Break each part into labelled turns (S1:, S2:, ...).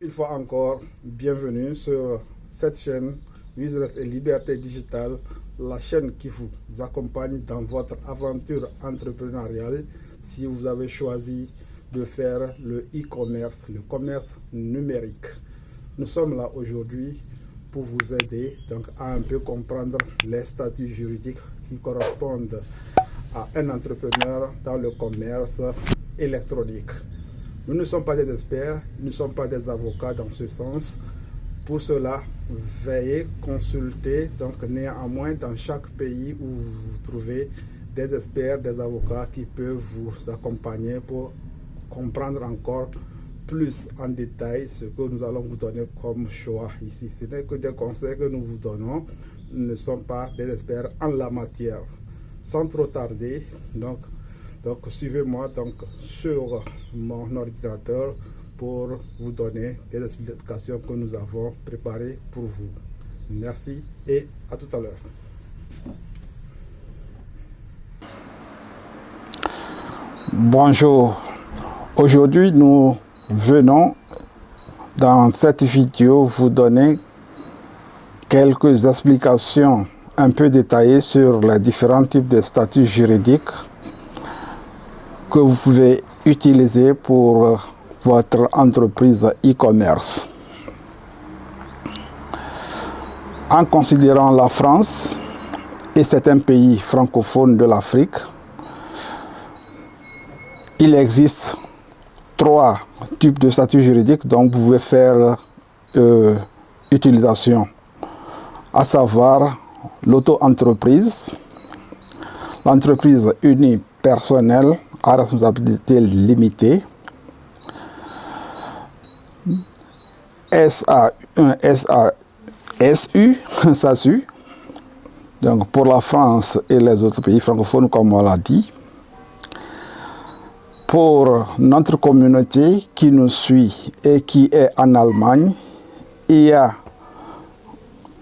S1: Une fois encore, bienvenue sur cette chaîne Business et Liberté Digitale, la chaîne qui vous accompagne dans votre aventure entrepreneuriale si vous avez choisi de faire le e-commerce, le commerce numérique. Nous sommes là aujourd'hui pour vous aider donc à un peu comprendre les statuts juridiques qui correspondent à un entrepreneur dans le commerce électronique. Nous ne sommes pas des experts, nous ne sommes pas des avocats dans ce sens. Pour cela, veuillez consulter donc néanmoins dans chaque pays où vous vous trouvez des experts, des avocats qui peuvent vous accompagner pour comprendre encore plus en détail ce que nous allons vous donner comme choix ici. Ce n'est que des conseils que nous vous donnons, nous ne sommes pas des experts en la matière. Sans trop tarder, donc suivez-moi sur mon ordinateur pour vous donner des explications que nous avons préparées pour vous. Merci et à tout à l'heure.
S2: Bonjour, aujourd'hui nous venons dans cette vidéo vous donner quelques explications un peu détaillées sur les différents types de statuts juridiques que vous pouvez utiliser pour votre entreprise e-commerce. En considérant la France et certains pays francophones de l'Afrique, il existe 3 types de statuts juridiques dont vous pouvez faire utilisation, à savoir l'auto-entreprise, l'entreprise unipersonnelle à responsabilité limitée, SASU, donc pour la France et les autres pays francophones comme on l'a dit. Pour notre communauté qui nous suit et qui est en Allemagne, il y a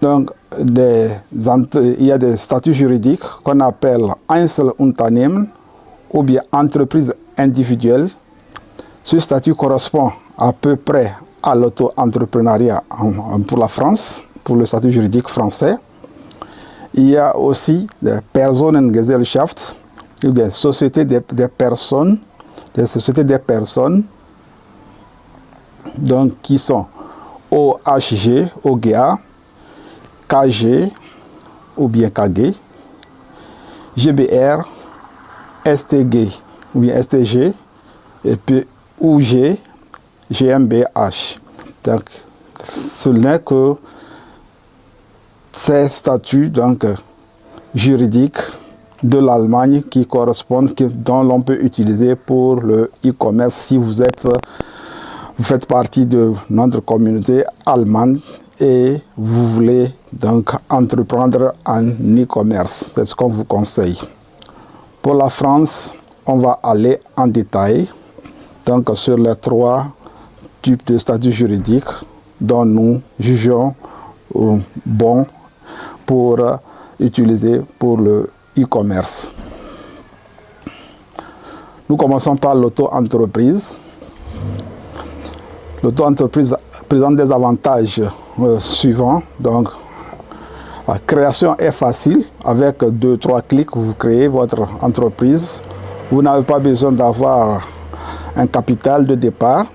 S2: donc des statuts juridiques qu'on appelle Einzelunternehmen ou bien entreprise individuelle. Ce statut correspond à peu près à l'auto-entrepreneuriat pour la France, pour le statut juridique français. Il y a aussi des Personengesellschaft, des sociétés des personnes, donc qui sont OHG, OGA, KG ou bien KG, GBR, STG ou bien STG, et puis UG, GmbH. Donc, ce n'est que ces statuts juridiques de l'Allemagne qui correspondent, dont l'on peut utiliser pour le e-commerce si vous faites partie de notre communauté allemande et vous voulez donc entreprendre en e-commerce. C'est ce qu'on vous conseille. Pour la France, on va aller en détail donc sur les 3 types de statuts juridiques dont nous jugeons bon pour utiliser pour le e-commerce. Nous commençons par l'auto-entreprise. L'auto-entreprise présente des avantages suivants. Donc, la création est facile. Avec 2-3 clics, vous créez votre entreprise. Vous n'avez pas besoin d'avoir un capital de départ.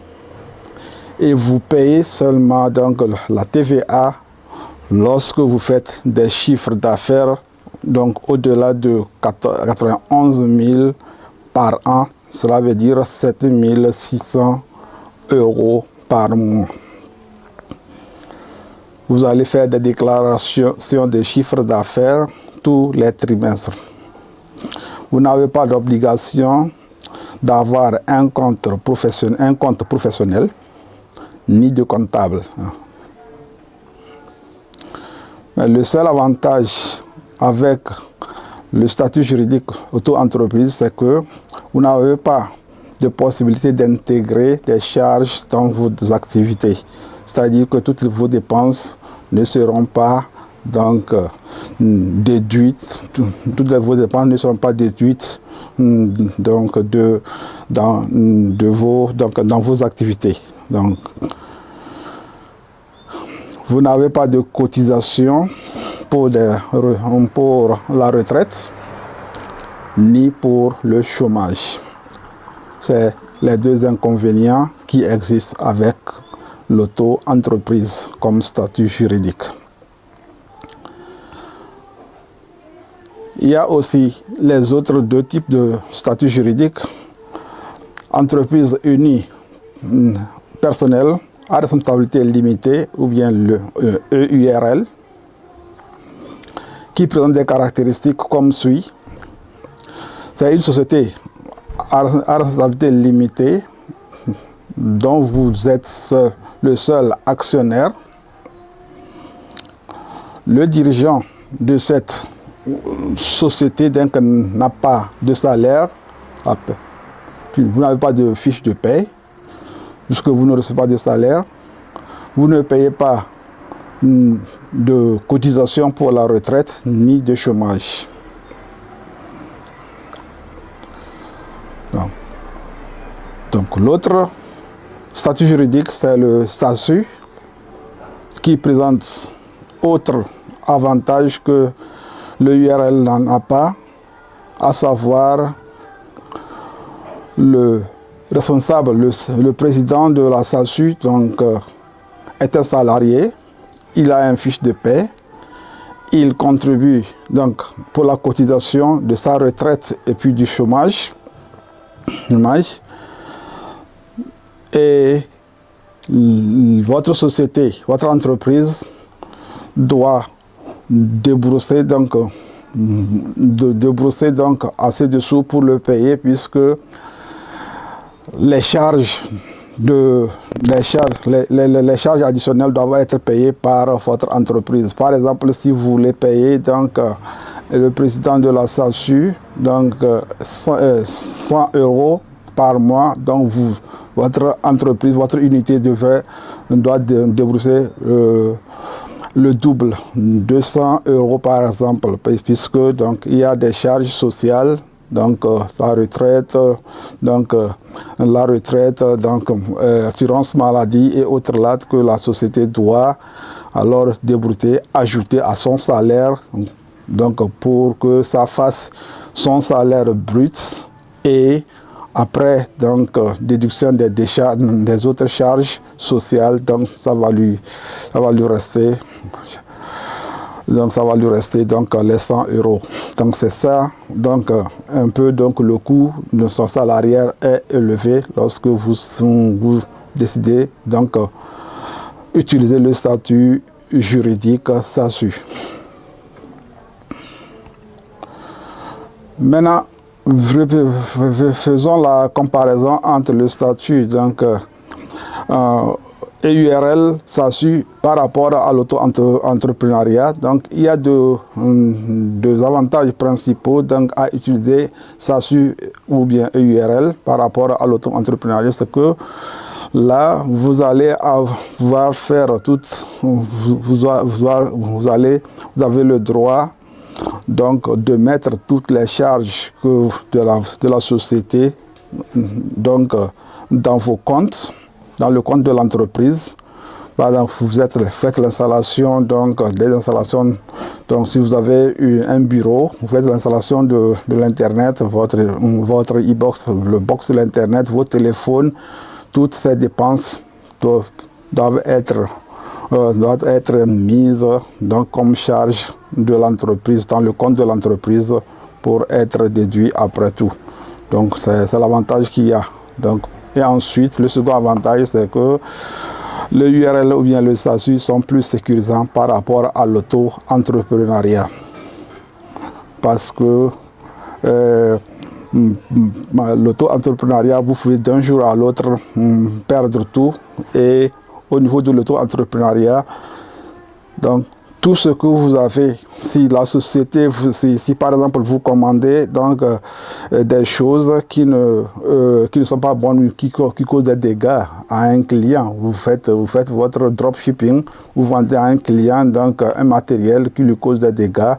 S2: Et vous payez seulement donc la TVA lorsque vous faites des chiffres d'affaires donc au-delà de 91 000 par an. Cela veut dire 7 600 € par mois. Vous allez faire des déclarations de chiffres d'affaires tous les trimestres. Vous n'avez pas d'obligation d'avoir un compte professionnel ni de comptable. Mais le seul avantage avec le statut juridique auto-entreprise, c'est que vous n'avez pas de possibilité d'intégrer des charges dans vos activités. C'est-à-dire que toutes vos dépenses ne seront pas donc déduites, toutes vos dépenses ne seront pas déduites donc dans vos activités. Donc Vous n'avez pas de cotisation pour la retraite, ni pour le chômage. C'est les deux inconvénients qui existent avec l'auto-entreprise comme statut juridique. Il y a aussi les autres deux types de statuts juridiques. Entreprise unie personnelle à responsabilité limitée ou bien le EURL, qui présente des caractéristiques comme suit. C'est une société à responsabilité limitée dont vous êtes le seul actionnaire. Le dirigeant de cette société n'a pas de salaire, vous n'avez pas de fiche de paie, puisque vous ne recevez pas de salaire, vous ne payez pas de cotisation pour la retraite ni de chômage. Donc l'autre statut juridique, c'est le SASU, qui présente autre avantage que le URL n'en a pas, à savoir le responsable, le président de la SASU donc, est un salarié, il a une fiche de paie, il contribue donc pour la cotisation de sa retraite et puis du chômage. Et votre société, votre entreprise doit débourser donc assez de sous pour le payer, puisque les charges additionnelles doivent être payées par votre entreprise. Par exemple, si vous voulez payer donc le président de la SASU donc 100 € par mois, donc votre entreprise, votre unité doit débourser le double, 200 € par exemple, puisque donc il y a des charges sociales, donc la retraite, assurance maladie et autres là que la société doit alors débourser, ajouter à son salaire, donc pour que ça fasse son salaire brut, et après donc déduction des autres charges sociales, donc ça va lui rester. Donc ça va lui rester donc les 100 €. Donc c'est ça, donc un peu donc le coût de son salarié est élevé lorsque vous décidez donc utiliser le statut juridique SASU. Maintenant, faisons la comparaison entre le statut donc EURL, SASU par rapport à l'auto-entrepreneuriat. Donc il y a deux avantages principaux donc, à utiliser SASU ou bien EURL par rapport à l'auto-entrepreneuriat. C'est que là, vous allez avoir faire vous avez le droit donc de mettre toutes les charges de la société donc dans vos comptes, dans le compte de l'entreprise. Par exemple, faites l'installation des installations. Donc si vous avez un bureau, vous faites l'installation de l'internet, votre e-box, le box de l'internet, vos téléphones, toutes ces dépenses doivent être mises donc comme charge de l'entreprise dans le compte de l'entreprise pour être déduit après tout. Donc c'est l'avantage qu'il y a. Donc, et ensuite, le second avantage, c'est que le URL ou bien le SASU sont plus sécurisants par rapport à l'auto-entrepreneuriat. Parce que l'auto-entrepreneuriat, vous pouvez d'un jour à l'autre perdre tout. Et au niveau de l'auto-entrepreneuriat, donc tout ce que vous avez, si la société, si par exemple vous commandez donc des choses qui ne sont pas bonnes, qui causent des dégâts à un client, vous faites votre dropshipping, vous vendez à un client donc un matériel qui lui cause des dégâts,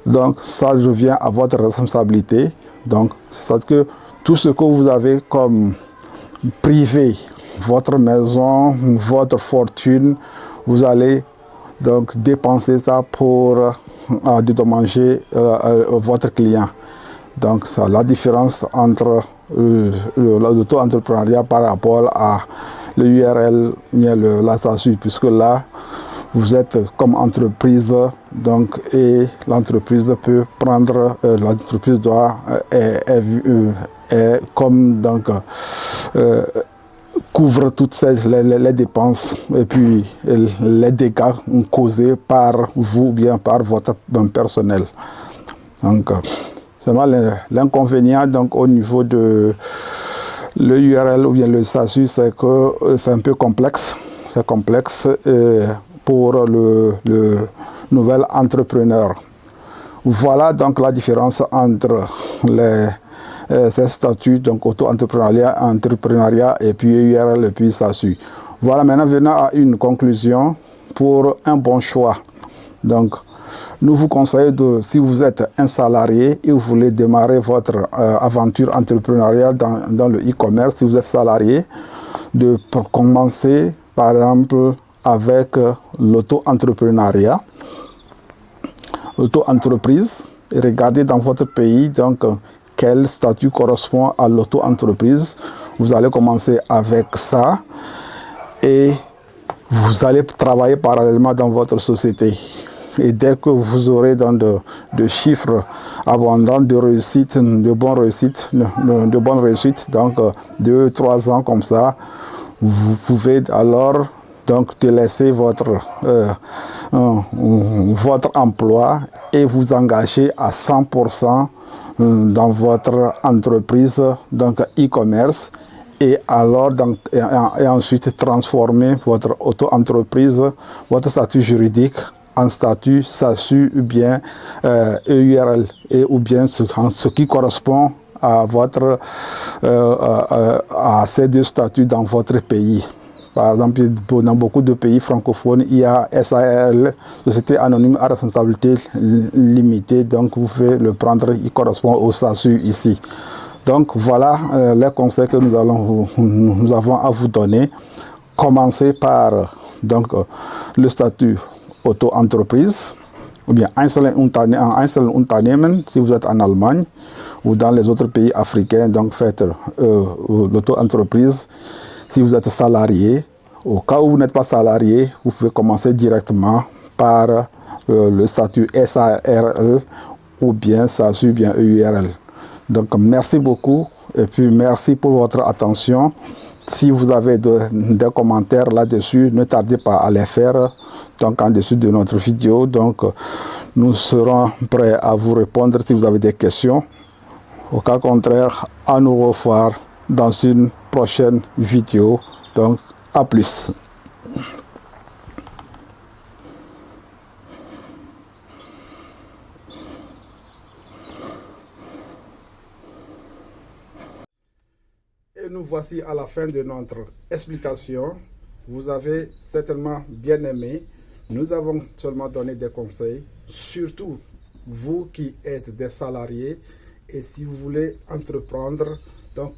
S2: donc ça revient à votre responsabilité. Donc c'est que tout ce que vous avez comme privé, votre maison, votre fortune, vous allez donc dépenser ça pour dédommager votre client. Donc, c'est la différence entre l'auto-entrepreneuriat par rapport à l'URL, la SASU, puisque là, vous êtes comme entreprise, donc, et l'entreprise peut prendre, l'entreprise doit, comme donc, couvre toutes les dépenses et puis les dégâts causés par vous ou bien par votre personnel. Donc, seulement l'inconvénient donc au niveau de l'URL ou bien le statut, c'est que c'est un peu complexe. C'est complexe pour le nouvel entrepreneur. Voilà donc la différence entre ces statuts, donc auto-entrepreneuriat et puis URL et puis statut. Voilà, maintenant venons à une conclusion pour un bon choix. Donc, nous vous conseillons, si vous êtes un salarié et vous voulez démarrer votre aventure entrepreneuriale dans le e-commerce, si vous êtes salarié, de commencer par exemple avec l'auto-entrepreneuriat, l'auto-entreprise, et regardez dans votre pays donc quel statut correspond à l'auto-entreprise. Vous allez commencer avec ça et vous allez travailler parallèlement dans votre société. Et dès que vous aurez dans de chiffres abondants de réussite, de bonnes réussites, donc 2-3 ans comme ça, vous pouvez alors donc délaisser votre emploi et vous engager à 100% dans votre entreprise, donc e-commerce, et alors et ensuite transformer votre auto-entreprise, votre statut juridique en statut SASU ou bien EURL, ou bien ce qui correspond à votre à ces deux statuts dans votre pays. Par exemple, dans beaucoup de pays francophones, il y a SARL, Société Anonyme à Responsabilité Limitée, donc vous pouvez le prendre, il correspond au SASU ici. Donc voilà les conseils que nous avons à vous donner. Commencez par donc, le statut auto-entreprise, ou bien Einzelnen Unternehmen si vous êtes en Allemagne ou dans les autres pays africains, donc faites l'auto-entreprise. Si vous êtes salarié, au cas où vous n'êtes pas salarié, vous pouvez commencer directement par le statut SARL ou bien SASU, bien EURL. Donc merci beaucoup et puis merci pour votre attention. Si vous avez des commentaires là-dessus, ne tardez pas à les faire donc en dessous de notre vidéo. Donc nous serons prêts à vous répondre si vous avez des questions. Au cas contraire, à nous revoir dans une prochaine vidéo. Donc à plus.
S1: Et nous voici à la fin de notre explication. Vous avez certainement bien aimé. Nous avons seulement donné des conseils, surtout vous qui êtes des salariés et si vous voulez entreprendre, donc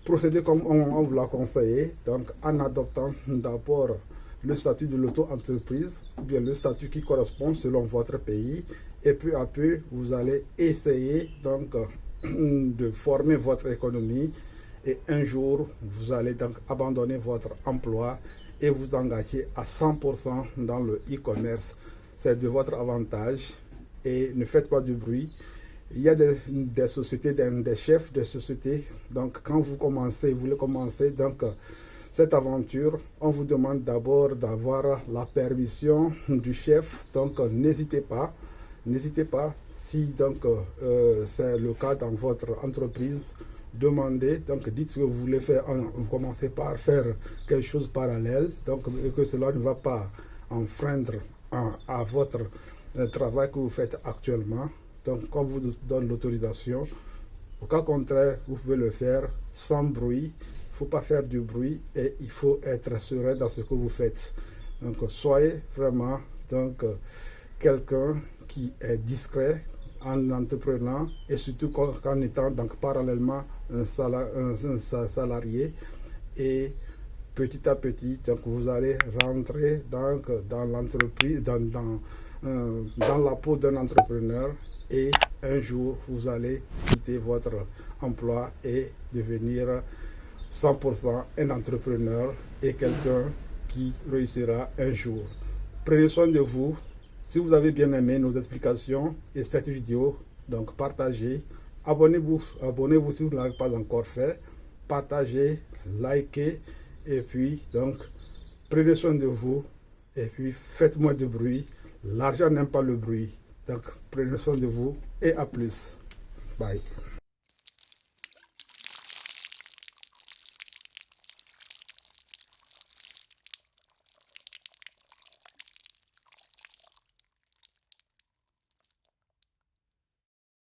S1: procédez comme on vous l'a conseillé, donc en adoptant d'abord le statut de l'auto-entreprise ou bien le statut qui correspond selon votre pays et peu à peu vous allez essayer donc de former votre économie. Et un jour, vous allez donc abandonner votre emploi et vous engager à 100% dans le e-commerce. C'est de votre avantage et ne faites pas de bruit. Il y a des sociétés, des chefs de sociétés. Donc, quand vous voulez commencer donc, cette aventure, on vous demande d'abord d'avoir la permission du chef. Donc, n'hésitez pas. N'hésitez pas, si donc c'est le cas dans votre entreprise, demandez, donc dites ce que vous voulez faire, vous commencez par faire quelque chose parallèle, donc que cela ne va pas enfreindre à votre travail que vous faites actuellement. Donc quand vous donne l'autorisation, au cas contraire, vous pouvez le faire sans bruit. Il ne faut pas faire du bruit et il faut être serein dans ce que vous faites. Donc soyez vraiment donc quelqu'un qui est discret en entreprenant et surtout en étant donc parallèlement un salarié et petit à petit, donc vous allez rentrer dans l'entreprise, dans la peau d'un entrepreneur, et un jour vous allez quitter votre emploi et devenir 100% un entrepreneur et quelqu'un qui réussira un jour. Prenez soin de vous. Si vous avez bien aimé nos explications et cette vidéo, donc partagez, abonnez-vous si vous ne l'avez pas encore fait, partagez, likez, et puis donc prenez soin de vous et puis faites moins de bruit. L'argent n'aime pas le bruit, donc prenez soin de vous et à plus. Bye.